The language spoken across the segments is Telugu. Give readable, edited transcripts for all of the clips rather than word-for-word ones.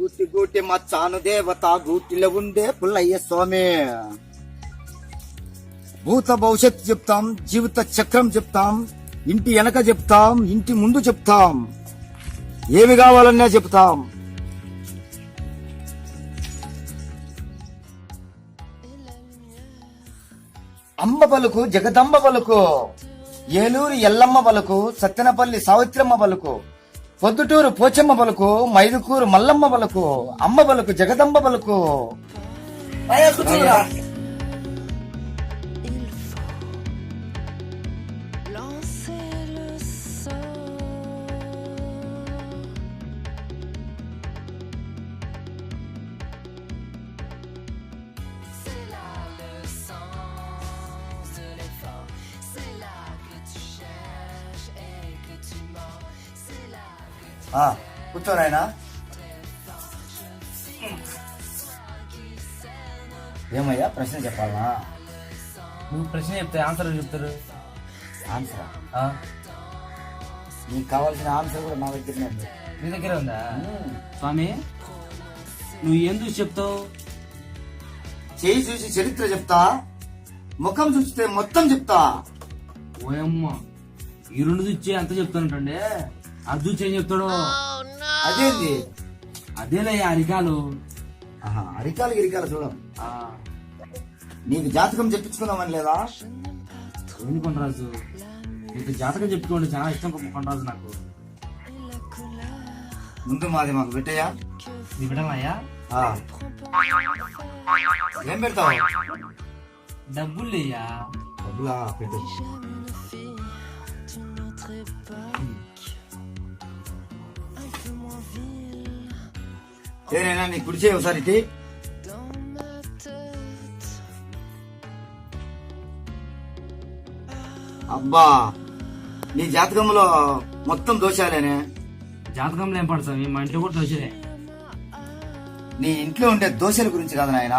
గూటి గూటి మచ్చాను దేవత గూటిలో ఉండే పుల్లయ్య స్వామి. భూత భవిష్యత్తు చెప్తాం, జీవిత చక్రం చెప్తాం, ఇంటి వెనక చెప్తాం, ఇంటి ముందు చెప్తాం, ఏమి కావాలన్నా చెప్తాం. అంబ పలుకు జగదంబ పలుకు, ఏలూరు ఎల్లమ్మ పలుకు, సత్తెనపల్లి సావిత్రమ్మ పలుకు, పొద్దుటూరు పోచమ్మ పలుకు, మైదుకూరు మల్లమ్మ పలుకు, అమ్మ పలుకు జగదంబ పలుకు. కూర్చోనాయనా. ఏమయ్యా ప్రశ్న చెప్పాలనా? నువ్వు ప్రశ్న చెప్తే ఆన్సర్ చెప్తారు. ఆన్సరా? నీకు కావాల్సిన ఆన్సర్ కూడా నా దగ్గరనే ఉంది. నీ దగ్గర ఉందా? స్వామి నువ్వు ఏం చూసి చెప్తావు? చేయి చూసి చరిత్ర చెప్తా, ముఖం చూస్తే మొత్తం చెప్తా. ఓయమ్మ, ఈ రెండు చూచి అంత చెప్తానంటే అది చూచి ఏం చెప్తాడు? అదేంది? అదేలే అరికాలు. అరికాలు గిరికాలు చూడం. నీకు జాతకం చెప్పించుకుందామని లేదా? ఏంది కొండరాజు, నీకు జాతకం చెప్పుకోండి చాలా ఇష్టం కొండరాజు నాకు. ముందు మాది మాకు పెట్టయ్యా. నీ బిడ్డలయ్యా? ఏం పెడతావు? డబ్బులు లేయ్యా. డబ్బులా? పెట్టు. ఏనైనా నీ కుడిచే ఒకసారి ఇటీ. అబ్బా, నీ జాతకంలో మొత్తం దోషాలేనే. జాతకంలో ఏం పడతావు? మా ఇంట్లో కూడా దోషలే. నీ ఇంట్లో ఉండే దోషాల గురించి కాదు నాయన,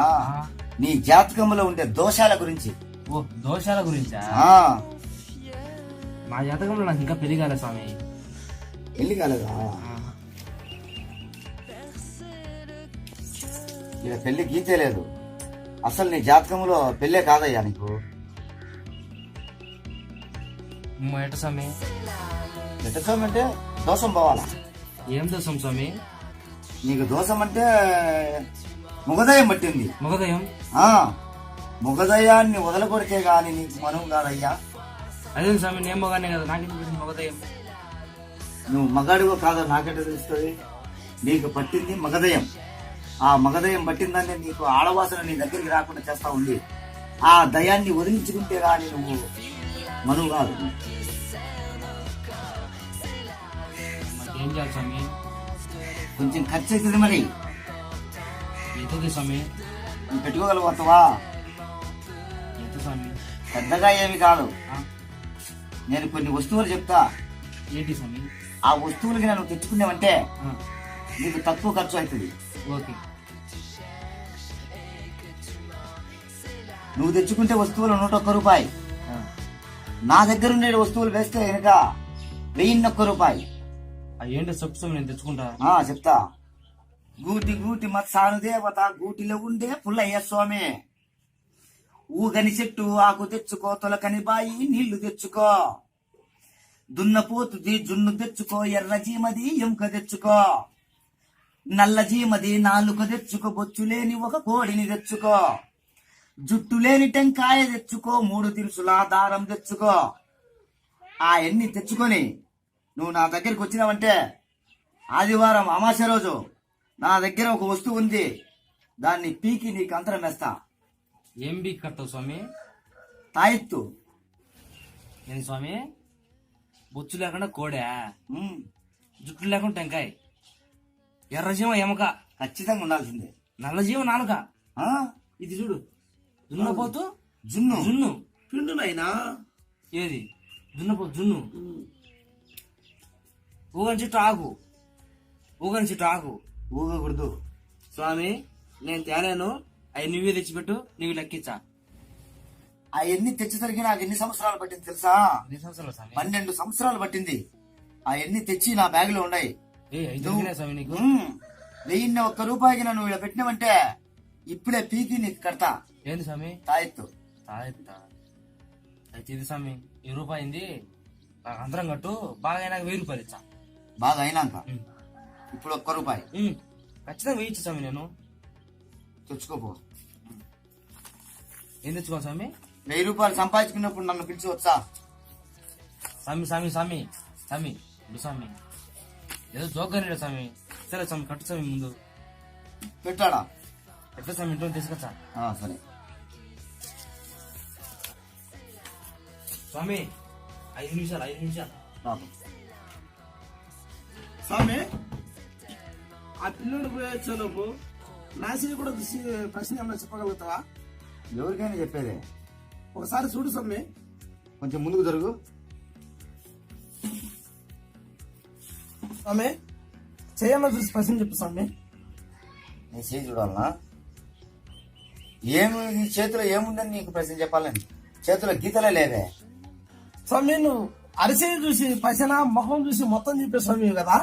నీ జాతకంలో ఉండే దోషాల గురించి. ఓ, దోషాల గురించా? మా జాతకంలో నాకు ఇంకా పెళ్లి కాలేదు స్వామి. పెళ్లి కాలేదా? ఇలా పెళ్లి గీతే లేదు. అసలు నీ జాతకంలో పెళ్ళే కాదయ్యా నీకు. ఎట స్వామి? ఎట స్వామి అంటే దోషం పోవాలా. ఏం దోషం స్వామి? నీకు దోషం అంటే ముగదయం పట్టింది. ముగదయం? ముగదయాన్ని వదలకొడితే గాని నీకు మనువు కాదయ్యా. అదే స్వామి, నేను మగానే కదా, నాకేం ముగదయం. నువ్వు మగాడివో కాదో నాకంటే తెలుస్తుంది. నీకు పట్టింది మగదయం. ఆ మగదయం పట్టిందాన్ని నీకు ఆడవాసన నీ దగ్గరికి రాకుండా చేస్తా ఉంది. ఆ దయాన్ని వదిలించుకుంటే గాని నువ్వు మనువు కాదు. ఏం చేయాలి స్వామి? కొంచెం ఖర్చు అవుతుంది. మరి ఎంత స్వామి? నువ్వు పెట్టుకోగలవా? ఎంత స్వామి? పెద్దగా ఏమి కాదు. నేను కొన్ని వస్తువులు చెప్తా. ఏంటి స్వామి? ఆ వస్తువులకి నువ్వు తెచ్చుకున్నావంటే నీకు తక్కువ ఖర్చు అవుతుంది. ఓకే. నువ్వు తెచ్చుకుంటే వస్తువులు 101 రూపాయి. నా దగ్గర ఉండే వస్తువులు వేస్తే కనుక 1001 రూపాయి. ఏంటో చెప్పు స్వామి, నేను తెచ్చుకుంటా. చెప్తా. గూటి గూటి మత్సాను దేవత గూటిలో ఉండే పుల్లయ్య స్వామి. ఊగని చెట్టు ఆకు తెచ్చుకో, తొలకని బాయి నీళ్లు తెచ్చుకో, దున్నపోతుది జున్ను తెచ్చుకో, ఎర్ర జీమది ఎముక తెచ్చుకో, నల్ల జీమది నాలుక తెచ్చుకో, బొచ్చు లేని ఒక కోడిని తెచ్చుకో, జుట్టు లేని టెంకాయ తెచ్చుకో, 3 దినుసుల దారం తెచ్చుకో. ఆ ఎన్ని తెచ్చుకొని నువ్వు నా దగ్గరికి వచ్చినావంటే ఆదివారం అమావాస్య రోజు నా దగ్గర ఒక వస్తువు ఉంది, దాన్ని పీకి నీకు అంతరం వేస్తా. ఏం బీక్ కట్టావు స్వామి? తాయెత్తు. ఏంది స్వామి? బొచ్చు లేకుండా కోడా, జుట్టు లేకుండా టెంకాయ, ఎర్రజీవ ఎమక ఖచ్చితంగా ఉండాల్సిందే. నల్లజీవ నాలుక. ఇది చూడు, దున్నపోతు జున్ను. జున్ను పిండు నాయనా. ఏది? దున్నపోతు జున్ను. ఊగని చెట్టు ఆకు, ఊగని చెట్టు ఆకు. ఊగకూడదు స్వామి. నేను తేలేను, అవి నువ్వే తెచ్చిపెట్టు, నీకు లెక్కించా. అవన్నీ తెచ్చేసరికి నాకు ఎన్ని సంవత్సరాలు పట్టింది తెలుసా? 12 సంవత్సరాలు పట్టింది. అవన్నీ తెచ్చి నా బ్యాగ్ లో ఉన్నాయి. ఒక్క రూపాయికి నన్ను ఇలా పెట్టినావంటే ఇప్పుడే పీకి నీకు కడతా. ఏంది స్వామి? తాయెత్తు. తాయెత్తా? అయితే ఇది స్వామి, ఈ రూపాయింది నాకు అందరం కట్టు, బాగా అయినాక 1000 రూపాయలు ఇచ్చా. బాగా అయినాక ఇప్పుడు ఒక్క రూపాయి ఖచ్చితంగా వేయించు స్వామి. నేను తెచ్చుకోపో. ఏం తెచ్చుకోవాలి స్వామి? 1000 రూపాయలు సంపాదించుకున్నప్పుడు నన్ను పిలిచి వచ్చా. స్వామి స్వామి స్వామి స్వామి ఇప్పుడు స్వామి ఏదో జోకర్ స్వామి. సరే స్వామి, కట్టు స్వామి. ముందు పెట్టాడా? ఎట్లా స్వామి? ఇంట్లో తీసుకొచ్చా. సరే స్వామి, 5 నిమిషాలు. రాదు. స్వామి, ఆ పిల్లడు పోయొచ్చేలోపు నాశని కూడా ప్రశ్న ఏమైనా చెప్పగలుగుతావా? ఎవరికైనా చెప్పేదే. ఒకసారి చూడు స్వామి. కొంచెం ముందుకు జరుగు. స్వామి, చేయన్న చూసి ప్రశ్న చెప్పు స్వామి. నీ చేయి చూడాలనా? ఏమి నీ చేతిలో ఏముందని నీకు ప్రశ్న చెప్పాలని? చేతిలో గీతలే లేవే. స్వామి, నువ్వు అరిసేయి చూసి ప్రశ్న, ముఖం చూసి మొత్తం చెప్పే స్వామి కదా.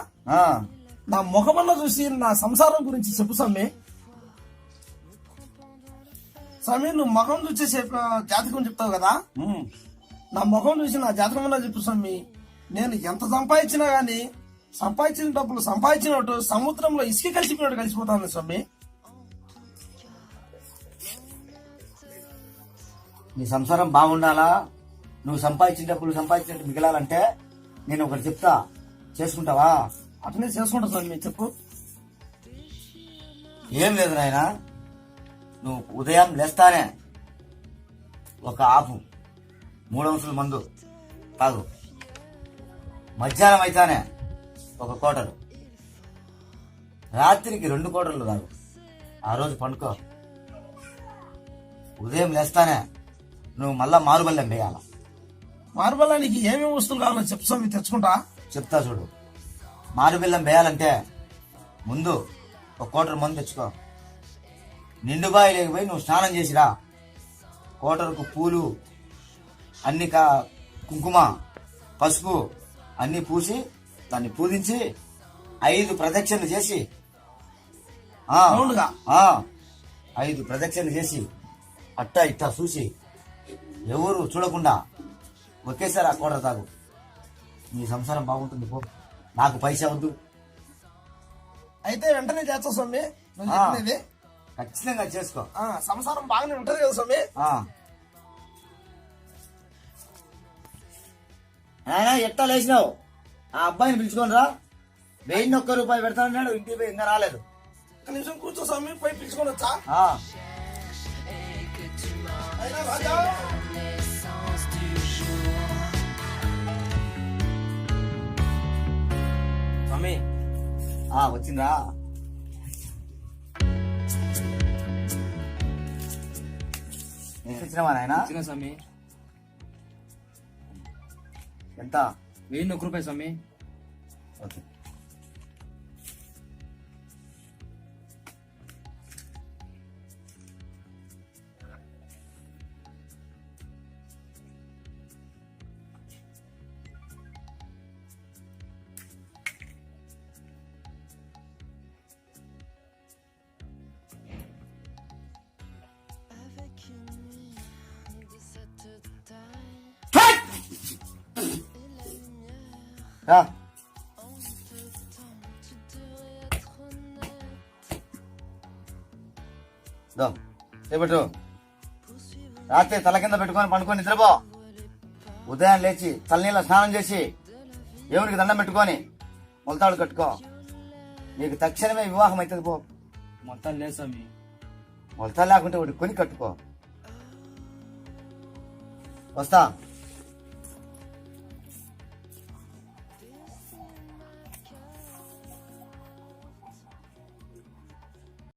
నా ముఖమన్న చూసి నా సంసారం గురించి చెప్పు స్వామి. స్వామి, నువ్వు ముఖం చూసి జాతకం చెప్తావు కదా. నా ముఖం చూసి నా జాతకం అన్నా చెప్పు స్వామి. నేను ఎంత సంపాదించినా గానీ సంపాదించిన డబ్బులు సంపాదించినట్టు సముద్రంలో ఇసుక కలిసిపోయినట్టు కలిసిపోతాను స్వామి. నీ సంసారం బాగుండాలా, నువ్వు సంపాదించిన డబ్బులు సంపాదించినట్టు మిగలాలంటే నేను ఒకటి చెప్తా, చేసుకుంటావా? అట్లనే చేసుకుంటా స్వామి. చెప్పు. ఏం లేదు నాయనా, నువ్వు ఉదయం లేస్తానే ఒక ఆపు 3 అంశాల మందు తాగు. మధ్యాహ్నం అయితేనే ఒక కోటరు, రాత్రికి 2 కోటర్లు తాగు. ఆ రోజు పండుకో. ఉదయం లేస్తానే నువ్వు మళ్ళా మారుబల్లెం వేయాల. మార్బలానికి ఏమేమి వస్తువులు కావాలో చెప్పు స్వామి, తెచ్చుకుంటా. చెప్తా చూడు. మారుబెల్లం వేయాలంటే ముందు ఒక కోటరు మందు తెచ్చుకో. నిండుబాయి లేకపోయి నువ్వు స్నానం చేసిరా. కోటరుకు పూలు అన్ని, కుంకుమ, పసుపు అన్ని పూసి దాన్ని పూజించి 5 ప్రదక్షిణలు చేసి, 5 ప్రదక్షిణలు చేసి అట్టా ఇట్టా చూసి ఎవరు చూడకుండా ఒకేసారి ఆ కోటరు తాగు. నీ సంసారం బాగుంటుంది. పో, నాకు పైసా వద్దు. అయితే వెంటనే చేస్తా స్వామి. నువ్వు చెప్పినది ఖచ్చితంగా చేసుకో. సంసారం బాగానే ఉంటది కదా స్వామి. నాయనా, ఎట్టా లేచినావు? ఆ అబ్బాయిని పిలుచుకొని రా. 1001 రూపాయి పెడతానన్నాడు, ఇంటికి పోయి ఇంకా రాలేదు. ఒక నిమిషం కూర్చో స్వామి, పోయి పిలుచుకొని వచ్చా. అయినా రాజా, స్వామి వచ్చిందా? ఇచ్చినావా నాయన? ఇచ్చిన స్వామి. ఎంత? 1001 రూపాయి స్వామి. ఓకే. రా. చేపట్టు. రాత్రి తల కింద పెట్టుకొని పండుకొని నిద్రపో. ఉదయం లేచి చల్లనీళ్ళ స్నానం చేసి దేవునికి దండం పెట్టుకొని మొలతాడు కట్టుకో. నీకు తక్షణమే వివాహం అవుతుంది. పో. మొత్తం లేదు స్వామి. మొలతాడు లేకుంటే ఒకటి కొని కట్టుకో. వస్తా.